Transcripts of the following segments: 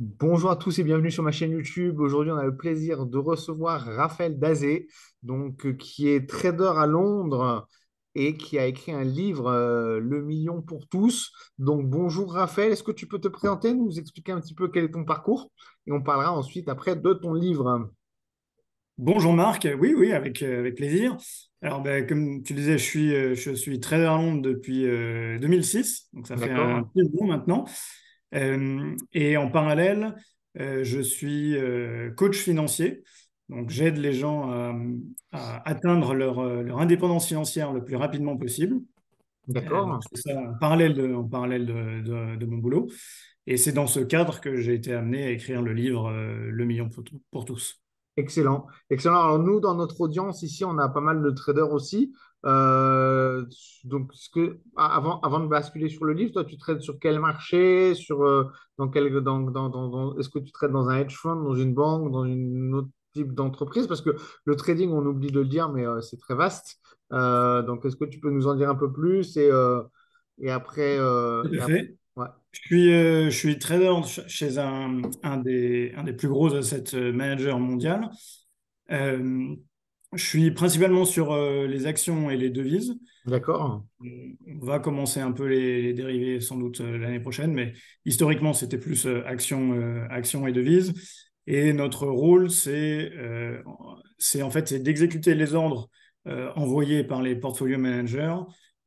Bonjour à tous et bienvenue sur ma chaîne YouTube. Aujourd'hui, on a le plaisir de recevoir Raphaël Dazé, qui est trader à Londres et qui a écrit un livre, Le million pour tous. Donc, bonjour Raphaël, est-ce que tu peux te présenter, nous expliquer un petit peu quel est ton parcours? Et on parlera ensuite après de ton livre. Bonjour Marc, oui, oui, avec plaisir. Alors, ben, comme tu disais, je suis trader à Londres depuis 2006, donc ça fait un D'accord? petit moment maintenant. Et en parallèle, je suis coach financier, donc j'aide les gens à atteindre leur indépendance financière le plus rapidement possible. Donc D'accord? je fais ça en parallèle de mon boulot. Et c'est dans ce cadre que j'ai été amené à écrire le livre Le million pour tous. Excellent. Excellent. Alors, nous, dans notre audience, ici, on a pas mal de traders aussi. Avant de basculer sur le livre, toi, tu trades sur quel marché? Est-ce que tu trades dans un hedge fund, dans une banque, dans une autre type d'entreprise? Parce que le trading, on oublie de le dire, mais c'est très vaste. Donc, est-ce que tu peux nous en dire un peu plus? Et après, Tout à fait. ouais. Je suis trader chez un des plus gros asset managers mondial. Euh, je suis principalement sur les actions et les devises. D'accord. On va commencer un peu les dérivés sans doute l'année prochaine, mais historiquement, c'était plus actions et devises. Et notre rôle, c'est d'exécuter les ordres envoyés par les portfolio managers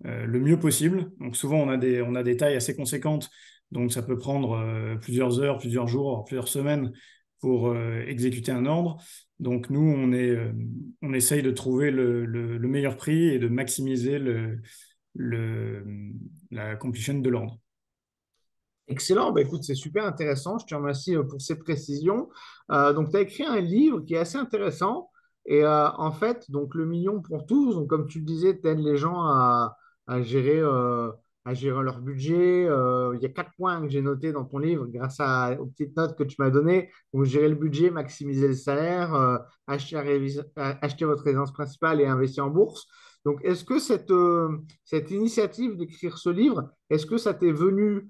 le mieux possible. Donc souvent, on a des tailles assez conséquentes, donc ça peut prendre plusieurs heures, plusieurs jours, voire plusieurs semaines pour exécuter un ordre. Donc nous, on essaye de trouver le meilleur prix et de maximiser le, la completion de l'ordre. Excellent, bah, écoute, c'est super intéressant. Je te remercie pour ces précisions. Donc, tu as écrit un livre qui est assez intéressant. Et en fait, donc le million pour tous, donc, comme tu le disais, tu aides les gens à gérer, à gérer leur budget. Il y a 4 points que j'ai notés dans ton livre aux petites notes que tu m'as données. Donc, gérer le budget, maximiser le salaire, acheter votre résidence principale et investir en bourse. Donc, est-ce que cette initiative d'écrire ce livre, est-ce que ça t'est venu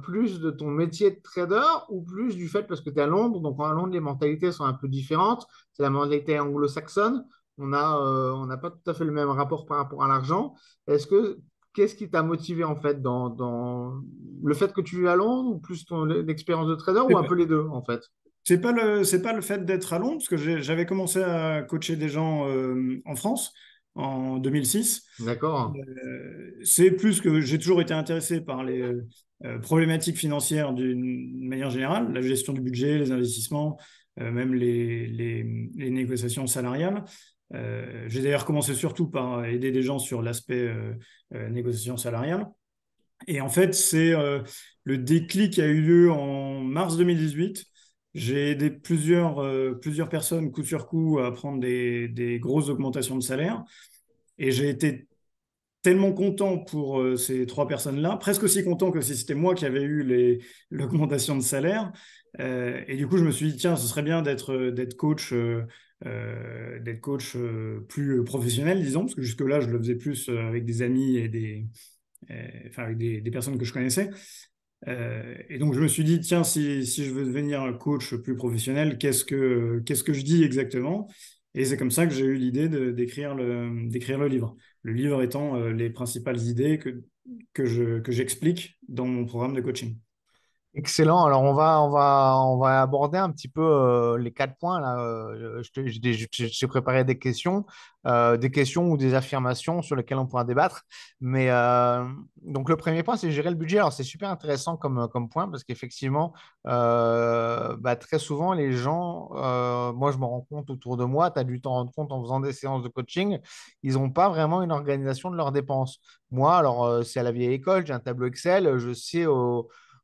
plus de ton métier de trader ou plus du fait, parce que tu es à Londres, donc à Londres, les mentalités sont un peu différentes. C'est la mentalité anglo-saxonne. On n'a pas tout à fait le même rapport par rapport à l'argent. Est-ce que, qu'est-ce qui t'a motivé en fait dans le fait que tu vis à Londres ou plus ton expérience de trader ou C'est un pas, peu les deux en fait? c'est pas le fait d'être à Londres, parce que j'avais commencé à coacher des gens en France en 2006. D'accord. C'est plus que j'ai toujours été intéressé par les problématiques financières d'une manière générale, la gestion du budget, les investissements, même les négociations salariales. J'ai d'ailleurs commencé surtout par aider des gens sur l'aspect négociation salariale. Et en fait, c'est le déclic qui a eu lieu en mars 2018. J'ai aidé plusieurs personnes coup sur coup à prendre des grosses augmentations de salaire. Et j'ai été tellement content pour ces trois personnes-là, presque aussi content que si c'était moi qui avais eu l'augmentation de salaire. Et du coup, je me suis dit, tiens, ce serait bien d'être coach plus professionnel, disons, parce que jusque-là, je le faisais plus avec des amis enfin, avec des personnes que je connaissais. Et donc, je me suis dit, tiens, si je veux devenir un coach plus professionnel, qu'est-ce que je dis exactement? Et c'est comme ça que j'ai eu l'idée d'écrire le livre. Le livre étant les principales idées que j'explique dans mon programme de coaching. Excellent. Alors, on va aborder un petit peu les 4 points là. J'ai préparé des questions ou des affirmations sur lesquelles on pourra débattre. Mais donc, le premier point, c'est gérer le budget. Alors, c'est super intéressant comme point parce qu'effectivement, très souvent, les gens, moi, je me rends compte autour de moi, tu as dû t'en rendre compte en faisant des séances de coaching, ils n'ont pas vraiment une organisation de leurs dépenses. Moi, alors, c'est à la vieille école, j'ai un tableau Excel, je sais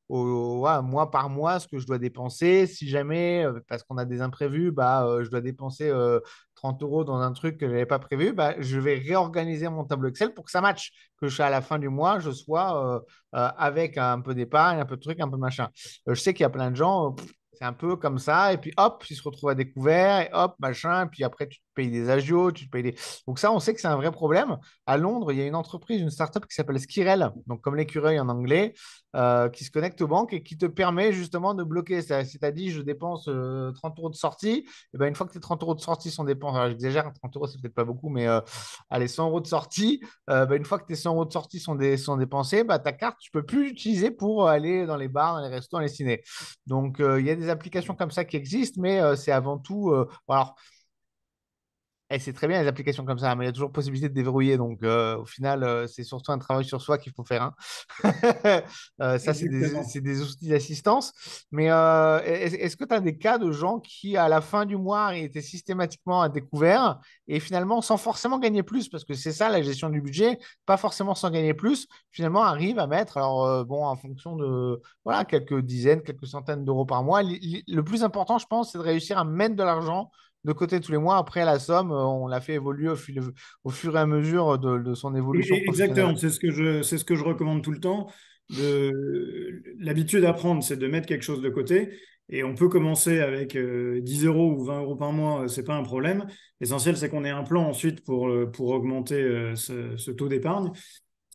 ouais, mois par mois ce que je dois dépenser. Si jamais, parce qu'on a des imprévus, je dois dépenser 30 euros dans un truc que je n'avais pas prévu, je vais réorganiser mon tableau Excel pour que ça matche, à la fin du mois, je sois avec un peu d'épargne, un peu de trucs, un peu machin. Je sais qu'il y a plein de gens, C'est un peu comme ça, et puis hop, ils se retrouvent à découvert, et hop, machin, et puis après, tu te payes des agios, tu te payes des... Donc ça, on sait que c'est un vrai problème. À Londres, il y a une entreprise, une startup qui s'appelle Skirel, donc comme l'écureuil en anglais, qui se connecte aux banques et qui te permet justement de bloquer ça. Si tu as dit, je dépense 30 euros de sortie, et ben, une fois que tes 30 euros de sortie sont dépensés, alors j'exagère, 30 euros, c'est peut-être pas beaucoup, mais allez, 100 euros de sortie, ben, une fois que tes 100 euros de sortie sont dépensés, bah, ta carte, tu peux plus l'utiliser pour aller dans les bars, dans les restos, dans les ciné. Donc, il y a des applications comme ça qui existent, mais c'est avant tout. Alors, et c'est très bien les applications comme ça, mais il y a toujours possibilité de déverrouiller. Donc, au final, c'est surtout un travail sur soi qu'il faut faire, hein. Ça, Exactement. c'est des outils d'assistance. Mais est-ce que tu as des cas de gens qui, à la fin du mois, étaient systématiquement à découvert et finalement, sans forcément gagner plus, parce que c'est ça la gestion du budget, pas forcément sans gagner plus, finalement, arrivent à mettre, alors bon, en fonction de voilà, quelques dizaines, quelques centaines d'euros par mois. Le plus important, je pense, c'est de réussir à mettre de l'argent de côté tous les mois. Après, la somme, on l'a fait évoluer au fur et à mesure de son évolution professionnelle. Exactement, c'est ce que je recommande tout le temps. L'habitude à prendre, c'est de mettre quelque chose de côté. Et on peut commencer avec 10 euros ou 20 euros par mois, c'est pas un problème. L'essentiel, c'est qu'on ait un plan ensuite pour augmenter ce taux d'épargne.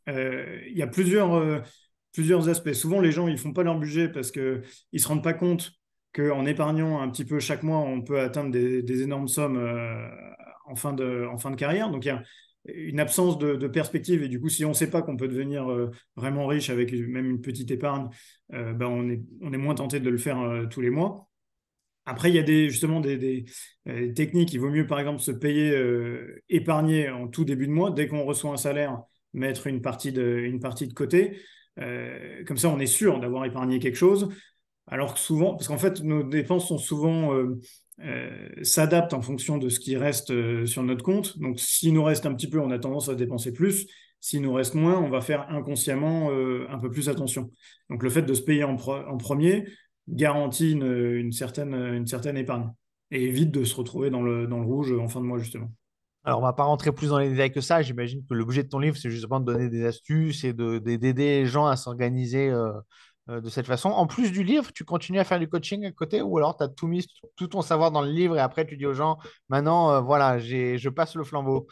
Il y a plusieurs aspects. Souvent, les gens, ils font pas leur budget parce qu'ils ne se rendent pas compte qu'en épargnant un petit peu chaque mois, on peut atteindre des énormes sommes en fin de carrière. Donc, il y a une absence de perspective. Et du coup, si on ne sait pas qu'on peut devenir vraiment riche avec même une petite épargne, ben on est moins tenté de le faire tous les mois. Après, il y a justement des techniques. Il vaut mieux, par exemple, se payer, épargner en tout début de mois. Dès qu'on reçoit un salaire, mettre une partie de côté. Comme ça, on est sûr d'avoir épargné quelque chose. Alors que souvent, parce qu'en fait, nos dépenses sont souvent s'adaptent en fonction de ce qui reste sur notre compte. Donc, s'il nous reste un petit peu, on a tendance à dépenser plus. S'il nous reste moins, on va faire inconsciemment un peu plus attention. Donc, le fait de se payer en premier garantit une certaine épargne et évite de se retrouver dans le rouge en fin de mois, justement. Alors, on va pas rentrer plus dans les détails que ça. J'imagine que l'objet de ton livre, c'est justement de donner des astuces et d'aider les gens à s'organiser de cette façon. En plus du livre, tu continues à faire du coaching à côté ou alors tu as tout mis, tout ton savoir dans le livre et après tu dis aux gens, maintenant, voilà, je passe le flambeau.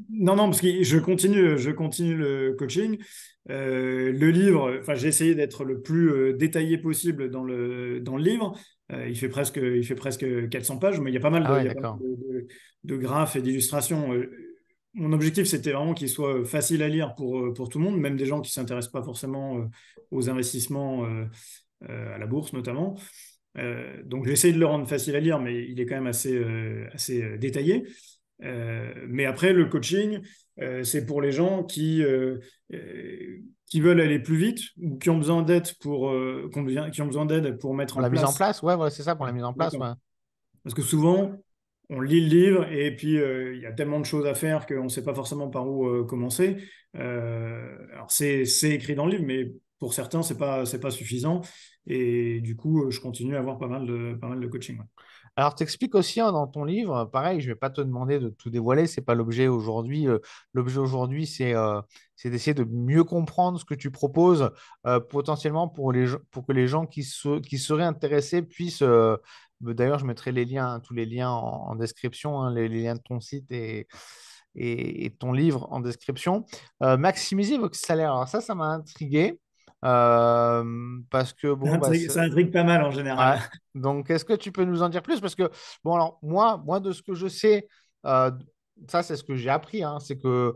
Non, non, parce que je continue le coaching. Le livre, enfin, j'ai essayé d'être le plus détaillé possible dans le livre. Il fait presque 400 pages, mais Ah il ouais, y a pas mal d'accord. de graphes et d'illustrations. Mon objectif, c'était vraiment qu'il soit facile à lire pour tout le monde, même des gens qui ne s'intéressent pas forcément aux investissements à la bourse notamment. Donc, j'ai essayé de le rendre facile à lire, mais il est quand même assez détaillé. Mais après, le coaching, c'est pour les gens qui veulent aller plus vite ou qui ont besoin d'aide qui ont besoin d'aide pour mettre Pour en la mise en place. place, ouais, voilà, c'est ça, pour la Ouais, mise en place, exactement. ouais. Parce que souvent, on lit le livre et puis il y a tellement de choses à faire qu'on ne sait pas forcément par où commencer. Alors, c'est écrit dans le livre, mais pour certains, c'est pas suffisant. Et du coup, je continue à avoir pas mal de coaching. Ouais. Alors, tu expliques aussi hein, dans ton livre, pareil, je ne vais pas te demander de tout dévoiler, ce n'est pas l'objet aujourd'hui. L'objet aujourd'hui, c'est d'essayer de mieux comprendre ce que tu proposes, potentiellement pour que les gens qui seraient intéressés puissent. D'ailleurs, je mettrai les liens, tous les liens en description, hein, les liens de ton site et ton livre en description. Maximiser votre salaire. Alors, ça m'a intrigué. Parce que, bon, bah, Ça intrigue pas mal en ouais. général. Donc, est-ce que tu peux nous en dire plus? Parce que, bon, alors, moi de ce que je sais, euh, ça, c'est ce que j'ai appris, hein, c'est que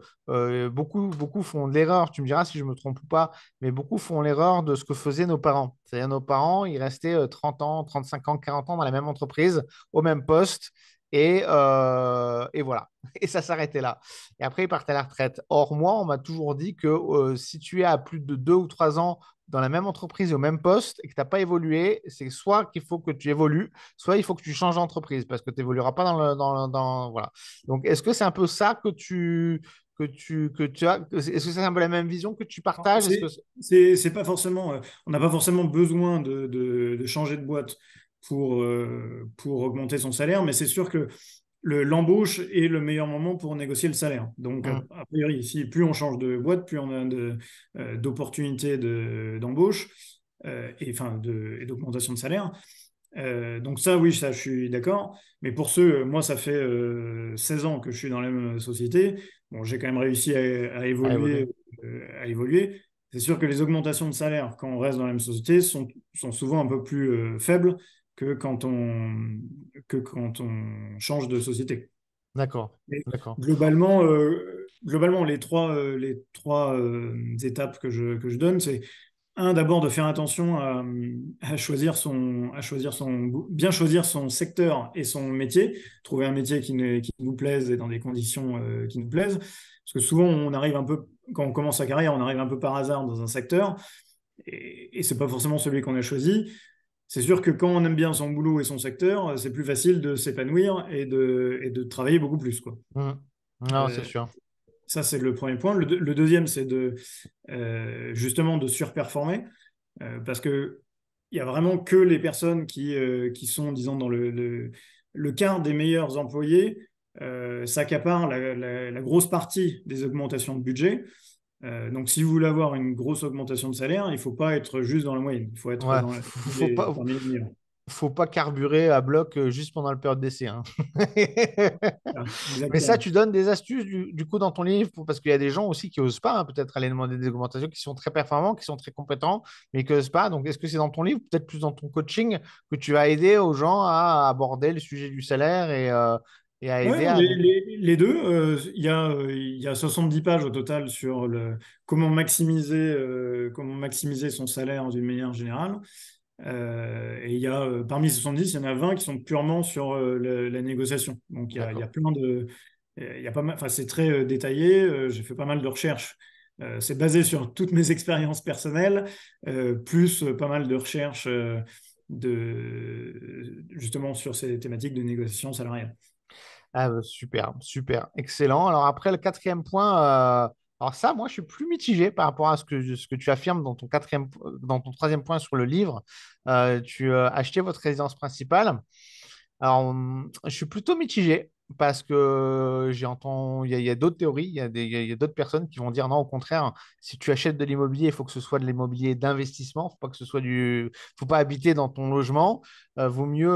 beaucoup font l'erreur, tu me diras si je me trompe ou pas, mais beaucoup font l'erreur de ce que faisaient nos parents. C'est-à-dire, nos parents, ils restaient 30 ans, 35 ans, 40 ans dans la même entreprise, au même poste, et voilà. Et ça s'arrêtait là. Et après, ils partaient à la retraite. Or, moi, on m'a toujours dit que si tu es à plus de 2 ou 3 ans dans la même entreprise et au même poste et que tu n'as pas évolué, c'est soit qu'il faut que tu évolues, soit il faut que tu changes d'entreprise parce que tu n'évolueras pas voilà. Donc, est-ce que c'est un peu ça que tu as? Est-ce que c'est un peu la même vision que tu partages? Est-ce que C'est pas forcément, on n'a pas forcément besoin de changer de boîte pour augmenter son salaire, mais c'est sûr que l'embauche est le meilleur moment pour négocier le salaire. Donc, Hum, a priori, si plus on change de boîte, plus on a d'opportunités d'embauche. et d'augmentation de salaire. Donc ça, oui, ça, je suis d'accord. Mais pour ceux, moi, ça fait 16 ans que je suis dans la même société. Bon, j'ai quand même réussi à à évoluer. évoluer, à évoluer. C'est sûr que les augmentations de salaire, quand on reste dans la même société, sont souvent un peu plus faibles que quand on change de société. D'accord, Et d'accord. globalement, les trois étapes que je donne, c'est un, d'abord de faire attention bien choisir son secteur et son métier, trouver un métier qui nous plaise et dans des conditions qui nous plaisent. Parce que souvent, on arrive un peu, quand on commence sa carrière, on arrive un peu par hasard dans un secteur et c'est pas forcément celui qu'on a choisi. C'est sûr que quand on aime bien son boulot et son secteur, c'est plus facile de s'épanouir et de travailler beaucoup plus, quoi. Mhm. Non, c'est Euh, sûr. Ça, c'est le premier point. Le deuxième, c'est justement de surperformer. Parce que il y a vraiment que les personnes qui sont, disons, dans le quart des meilleurs employés, s'accaparent la grosse partie des augmentations de budget. Donc, si vous voulez avoir une grosse augmentation de salaire, il ne faut pas être juste dans la moyenne. Il faut être Ouais, parmi les meilleurs. faut pas carburer à bloc juste pendant la période d'essai, hein. Ah, Mais ça, exactement. tu donnes des astuces du coup dans ton livre parce qu'il y a des gens aussi qui osent pas, hein, peut-être aller demander des augmentations, qui sont très performants, qui sont très compétents, mais qui osent pas. Donc, est-ce que c'est dans ton livre, peut-être plus dans ton coaching, que tu vas aider aux gens à aborder le sujet du salaire et à Ouais, aider non, à. les deux. Il y a 70 pages au total sur comment maximiser son salaire d'une manière générale. Et parmi ces 70, il y en a 20 qui sont purement sur la négociation. Donc il y a D'accord. plein de. Il y a pas mal, enfin, c'est très détaillé. J'ai fait pas mal de recherches. C'est basé sur toutes mes expériences personnelles, plus pas mal de recherches justement sur ces thématiques de négociation salariale. Ah, super, super, excellent. Alors après, le quatrième point, alors ça, moi, je suis plus mitigé par rapport à ce que tu affirmes dans ton dans ton troisième point sur le livre. Tu achetais votre résidence principale. Alors, je suis plutôt mitigé parce que il y a d'autres théories, il y a d'autres personnes qui vont dire non, au contraire, si tu achètes de l'immobilier, il faut que ce soit de l'immobilier d'investissement, faut pas habiter dans ton logement. Vaut mieux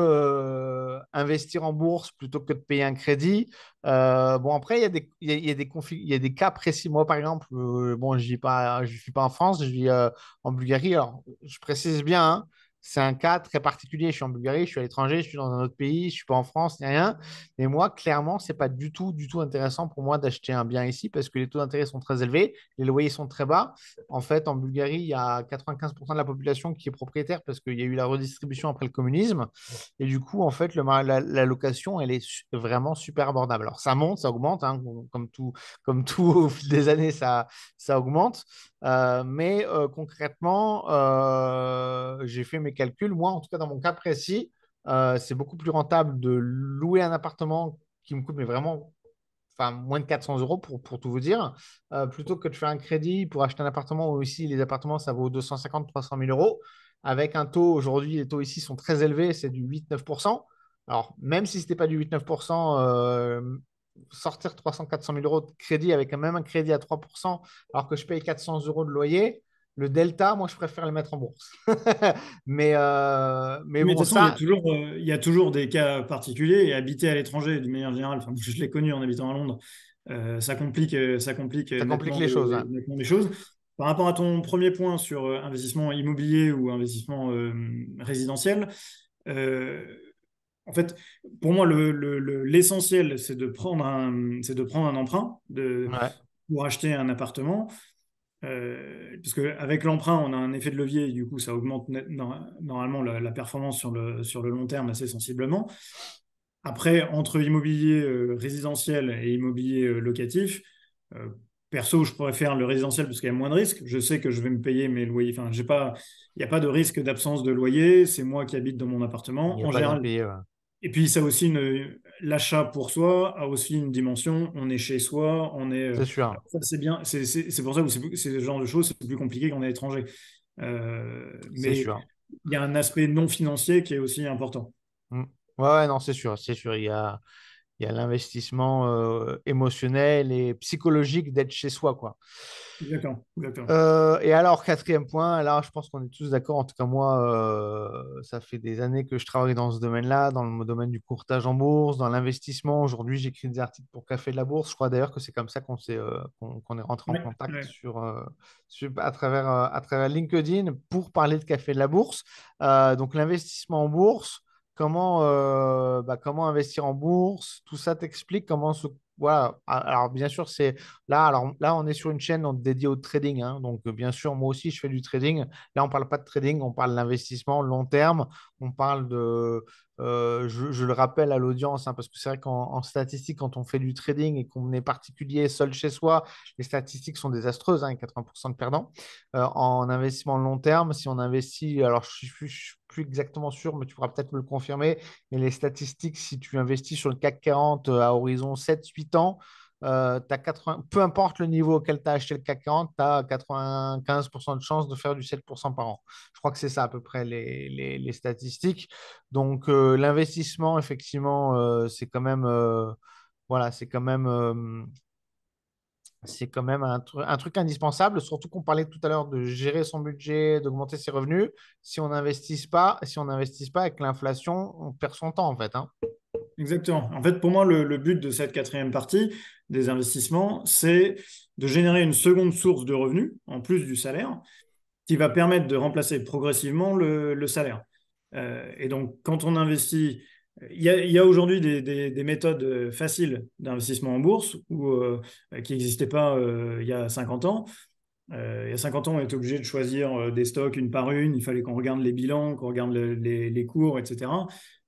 investir en bourse plutôt que de payer un crédit. Bon, après, il y a des cas précis. Moi, par exemple, bon, je vis pas en France, je vis en Bulgarie. Alors, je précise bien, hein, c'est un cas très particulier. Je suis en Bulgarie, je suis à l'étranger, je suis dans un autre pays, je ne suis pas en France, ni rien. Mais moi, clairement, ce n'est pas du tout intéressant pour moi d'acheter un bien ici parce que les taux d'intérêt sont très élevés, les loyers sont très bas. En fait, en Bulgarie, il y a 95% de la population qui est propriétaire parce qu'il y a eu la redistribution après le communisme. Et du coup, en fait, la location, elle est vraiment super abordable. Alors, ça monte, ça augmente, hein, comme tout au fil des années, ça augmente. Mais concrètement, j'ai fait mes calculs. Moi, en tout cas, dans mon cas précis, c'est beaucoup plus rentable de louer un appartement qui me coûte mais vraiment enfin, moins de 400 euros pour tout vous dire, plutôt que de faire un crédit pour acheter un appartement où ici, les appartements, ça vaut 250 300 000 euros. Avec un taux, aujourd'hui, les taux ici sont très élevés, c'est du 8-9%. Alors, même si ce n'était pas du 8-9%, sortir 300 400 000 euros de crédit avec même un crédit à 3%, alors que je paye 400 euros de loyer, le delta, moi, je préfère le mettre en bourse. Mais Mais de bon, toute façon, ça, il y a toujours des cas particuliers et habiter à l'étranger, d'une manière générale, enfin, je l'ai connu en habitant à Londres, ça complique ça complique nettement les choses, hein. nettement les choses. Par rapport à ton premier point sur investissement immobilier ou investissement résidentiel, euh, en fait, pour moi, l'essentiel, c'est de prendre un emprunt Ouais, pour acheter un appartement. Parce qu'avec l'emprunt, on a un effet de levier, et du coup, ça augmente normalement la performance sur le long terme assez sensiblement. Après, entre immobilier résidentiel et immobilier locatif, euh, perso, je préfère le résidentiel parce qu'il y a moins de risques. Je sais que je vais me payer mes loyers. Enfin, il n'y a pas de risque d'absence de loyer. C'est moi qui habite dans mon il appartement. n'est En pas général, impayé. Ouais. et puis, ça aussi, l'achat pour soi a aussi une dimension. On est chez soi, on est. C'est sûr, Alors ça, c'est bien. C'est pour ça que c'est ce genre de choses, c'est plus compliqué quand on est étranger. c'est Mais sûr. il y a un aspect non financier qui est aussi important. Mm. Ouais, ouais, non, c'est sûr, c'est sûr. il y a l'investissement émotionnel et psychologique d'être chez soi, quoi. Exactement, exactement. Et alors, quatrième point, là, je pense qu'on est tous d'accord. En tout cas, moi, ça fait des années que je travaille dans ce domaine-là, dans le domaine du courtage en bourse, dans l'investissement. Aujourd'hui, j'écris des articles pour Café de la Bourse. Je crois d'ailleurs que c'est comme ça qu'on est rentré en Ouais, contact ouais. à travers LinkedIn pour parler de Café de la Bourse. Donc, l'investissement en bourse, comment investir en bourse, tout ça t'explique comment se. Voilà. Alors, bien sûr, alors là, on est sur une chaîne dédiée au trading, hein. Donc, bien sûr, moi aussi, je fais du trading. Là, on ne parle pas de trading, on parle d'investissement long terme. On parle de. Je le rappelle à l'audience, hein, parce que c'est vrai qu'en statistique, quand on fait du trading et qu'on est particulier seul chez soi, les statistiques sont désastreuses, hein, 80% de perdants. En investissement long terme, si on investit, alors je suis plus exactement sûr, mais tu pourras peut-être me le confirmer, mais les statistiques, si tu investis sur le CAC 40 à horizon 7-8 ans, peu importe le niveau auquel tu as acheté le CAC 40, tu as 95% de chances de faire du 7% par an. Je crois que c'est ça à peu près les statistiques. Donc, l'investissement, effectivement, voilà, c'est quand même un truc indispensable, surtout qu'on parlait tout à l'heure de gérer son budget, d'augmenter ses revenus. Si on n'investit pas avec l'inflation, on perd son temps en fait, hein. Exactement. En fait, pour moi, le but de cette quatrième partie des investissements, c'est de générer une seconde source de revenus, en plus du salaire, qui va permettre de remplacer progressivement le salaire. Et donc, quand on investit, il y a aujourd'hui des méthodes faciles d'investissement en bourse qui n'existaient pas il y a 50 ans. Il y a 50 ans, on était obligé de choisir des stocks une par une. Il fallait qu'on regarde les bilans, qu'on regarde les cours, etc.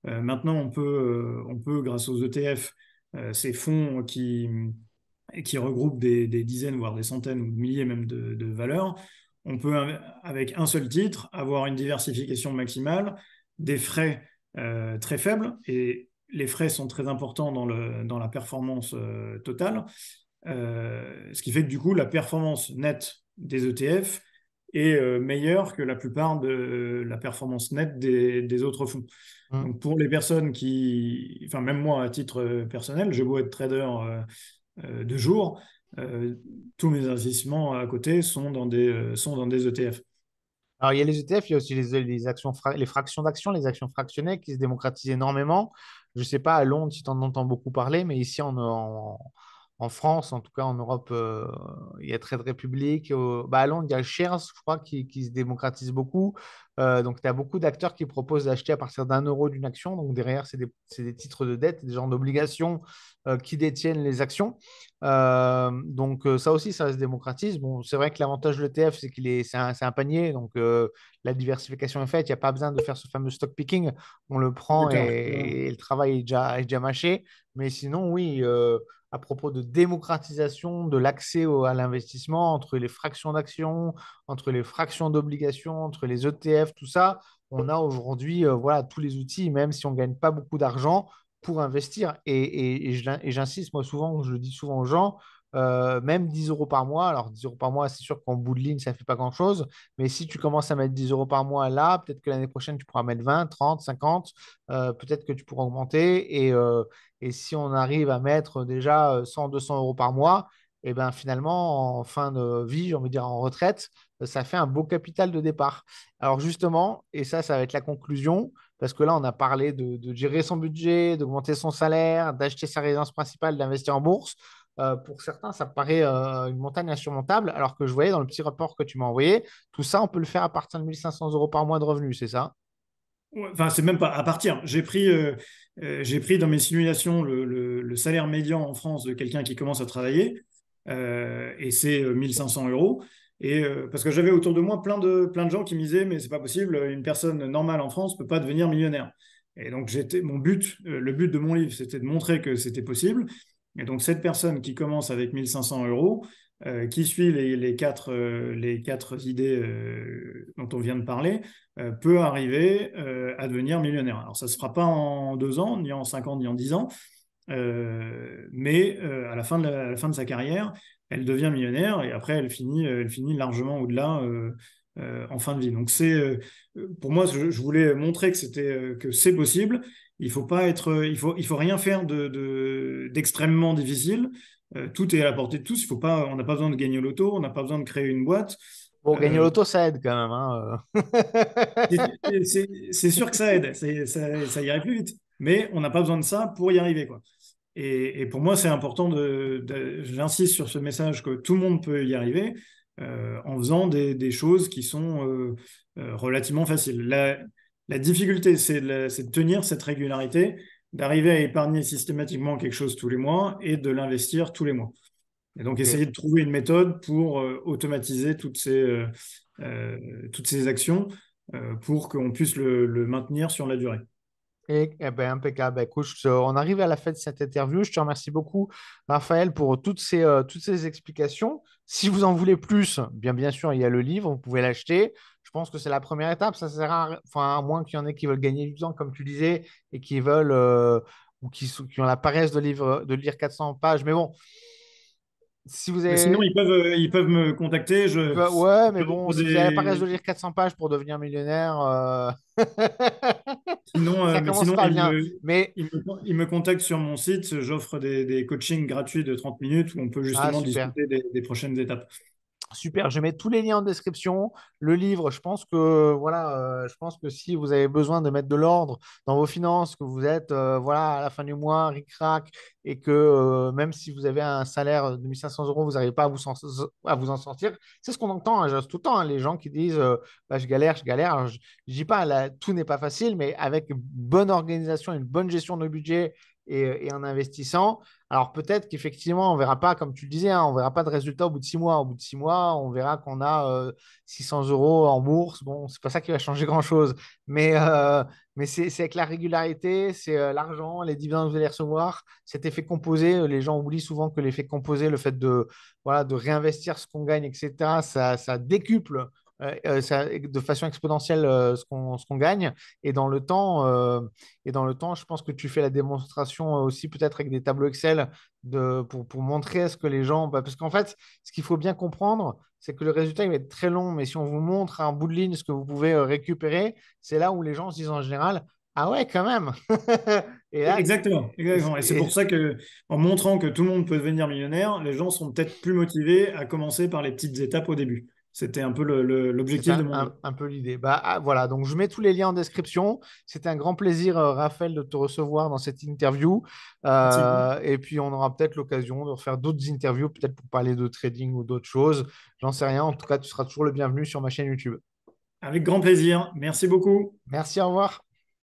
Maintenant, on peut, grâce aux ETF, ces fonds qui regroupent des dizaines, voire des centaines ou des milliers même de valeurs, on peut, avec un seul titre, avoir une diversification maximale, des frais très faibles, et les frais sont très importants dans la performance totale. Ce qui fait que du coup, la performance nette des ETF est meilleure que la plupart de la performance nette des autres fonds. Mm. Donc pour les personnes enfin même moi à titre personnel, j'ai beau être trader de jour, euh, tous mes investissements à côté sont dans des ETF. Alors, il y a les ETF, il y a aussi les les fractions d'actions, les actions fractionnées qui se démocratisent énormément. Je ne sais pas à Londres si tu en entends beaucoup parler, mais ici en France, en tout cas en Europe, il y a Trade Republic. À Londres, il y a le Shares, je crois, qui se démocratise beaucoup. Donc, tu as beaucoup d'acteurs qui proposent d'acheter à partir d'1 euro d'une action. Donc, derrière, c'est des titres de dette, des genres d'obligations qui détiennent les actions. Donc, ça aussi, ça se démocratise. Bon, c'est vrai que l'avantage de l'ETF, c'est un panier. Donc, la diversification est faite. Il n'y a pas besoin de faire ce fameux stock picking. On le prend Exactement. et le travail est déjà mâché. Mais sinon, oui, à propos de démocratisation de l'accès à l'investissement entre les fractions d'actions, entre les fractions d'obligations, entre les ETF, tout ça, on a aujourd'hui voilà, tous les outils, même si on ne gagne pas beaucoup d'argent pour investir. Et j'insiste, moi, souvent, je le dis souvent aux gens, même 10 euros par mois. Alors, 10 euros par mois, c'est sûr qu'en bout de ligne, ça ne fait pas grand-chose. Mais si tu commences à mettre 10 euros par mois là, peut-être que l'année prochaine, tu pourras mettre 20, 30, 50. Peut-être que tu pourras augmenter. Et si on arrive à mettre déjà 100, 200 euros par mois, et ben finalement, en fin de vie, j'ai envie de dire en retraite, ça fait un beau capital de départ. Alors justement, et ça va être la conclusion, parce que là, on a parlé de gérer son budget, d'augmenter son salaire, d'acheter sa résidence principale, d'investir en bourse. Pour certains, ça paraît une montagne insurmontable, alors que je voyais dans le petit rapport que tu m'as envoyé, tout ça, on peut le faire à partir de 1500 euros par mois de revenus, c'est ça? Ouais, enfin, c'est même pas à partir. J'ai pris dans mes simulations le salaire médian en France de quelqu'un qui commence à travailler, et c'est 1500 euros. Et parce que j'avais autour de moi plein de gens qui me disaient, mais c'est pas possible, une personne normale en France peut pas devenir millionnaire. Et donc le but de mon livre, c'était de montrer que c'était possible. Et donc cette personne qui commence avec 1500 euros, qui suit les quatre idées dont on vient de parler, peut arriver à devenir millionnaire. Alors, ça ne se fera pas en 2 ans, ni en 5 ans, ni en 10 ans, mais à la fin de sa carrière, elle devient millionnaire et après, elle finit largement au-delà en fin de vie. Donc pour moi, je voulais montrer que c'est possible. Il faut rien faire d'extrêmement difficile. Tout est à la portée de tous. On n'a pas besoin de gagner au loto, on n'a pas besoin de créer une boîte. Bon, gagner Euh, l'auto, ça aide quand même, c'est sûr que ça aide, ça irait plus vite. Mais on n'a pas besoin de ça pour y arriver, quoi. Et pour moi, c'est important j'insiste sur ce message que tout le monde peut y arriver en faisant des choses qui sont relativement faciles. La difficulté, c'est de tenir cette régularité, d'arriver à épargner systématiquement quelque chose tous les mois et de l'investir tous les mois. Et donc, Ok. essayer de trouver une méthode pour automatiser toutes ces actions pour qu'on puisse le maintenir sur la durée. Et, eh ben, impeccable. Ben, écoute, on arrive à la fin de cette interview. Je te remercie beaucoup, Raphaël, pour toutes ces explications. Si vous en voulez plus, bien sûr, il y a le livre, vous pouvez l'acheter. Je pense que c'est la première étape. Ça sert enfin, à moins qu'il y en ait qui veulent gagner du temps, comme tu disais, et qui veulent ou qui ont la paresse de lire 400 pages. Mais bon, si vous Mais sinon, avez. ils peuvent me contacter. Ouais, mais bon, J'offre si vous avez la paresse de des, lire 400 pages pour devenir millionnaire, Sinon, ça mais commence sinon pas bien. Mais, ils me contactent sur mon site. J'offre des coachings gratuits de 30 minutes où on peut ah, justement super. discuter des prochaines étapes. Super, je mets tous les liens en description. Le livre, je pense que si vous avez besoin de mettre de l'ordre dans vos finances, que vous êtes voilà, à la fin du mois, ric-rac, et que même si vous avez un salaire de 1500 euros, vous n'arrivez pas à vous en sortir, c'est ce qu'on entend tout le temps, les gens qui disent bah, je galère, je galère. Alors, je ne dis pas, là, tout n'est pas facile, mais avec une bonne organisation, une bonne gestion de budget et en investissant, alors peut-être qu'effectivement, on ne verra pas, comme tu le disais, hein, on ne verra pas de résultat au bout de 6 mois. Au bout de 6 mois, on verra qu'on a 600 euros en bourse. Bon, c'est pas ça qui va changer grand-chose. Mais c'est avec la régularité, c'est l'argent, les dividendes que vous allez recevoir, cet effet composé. Les gens oublient souvent que l'effet composé, le fait voilà, de réinvestir ce qu'on gagne, etc., ça décuple de façon exponentielle ce qu'on gagne. Et dans le temps, euh, et dans le temps, je pense que tu fais la démonstration aussi peut-être avec des tableaux Excel pour montrer à ce que les gens... parce qu'en fait, ce qu'il faut bien comprendre, c'est que le résultat il va être très long, mais si on vous montre un bout de ligne ce que vous pouvez récupérer, c'est là où les gens se disent en général, ah ouais, quand même. Et là, Exactement, exactement. Et c'est pour ça que, en montrant que tout le monde peut devenir millionnaire, les gens sont peut-être plus motivés à commencer par les petites étapes au début. C'était un peu c'est l'objectif de mon livre. un peu l'idée. Bah, voilà, donc je mets tous les liens en description. C'était un grand plaisir, Raphaël, de te recevoir dans cette interview. Merci. Et puis, on aura peut-être l'occasion de refaire d'autres interviews, peut-être pour parler de trading ou d'autres choses. J'en sais rien. En tout cas, tu seras toujours le bienvenu sur ma chaîne YouTube. Avec grand plaisir. Merci beaucoup. Merci, au revoir.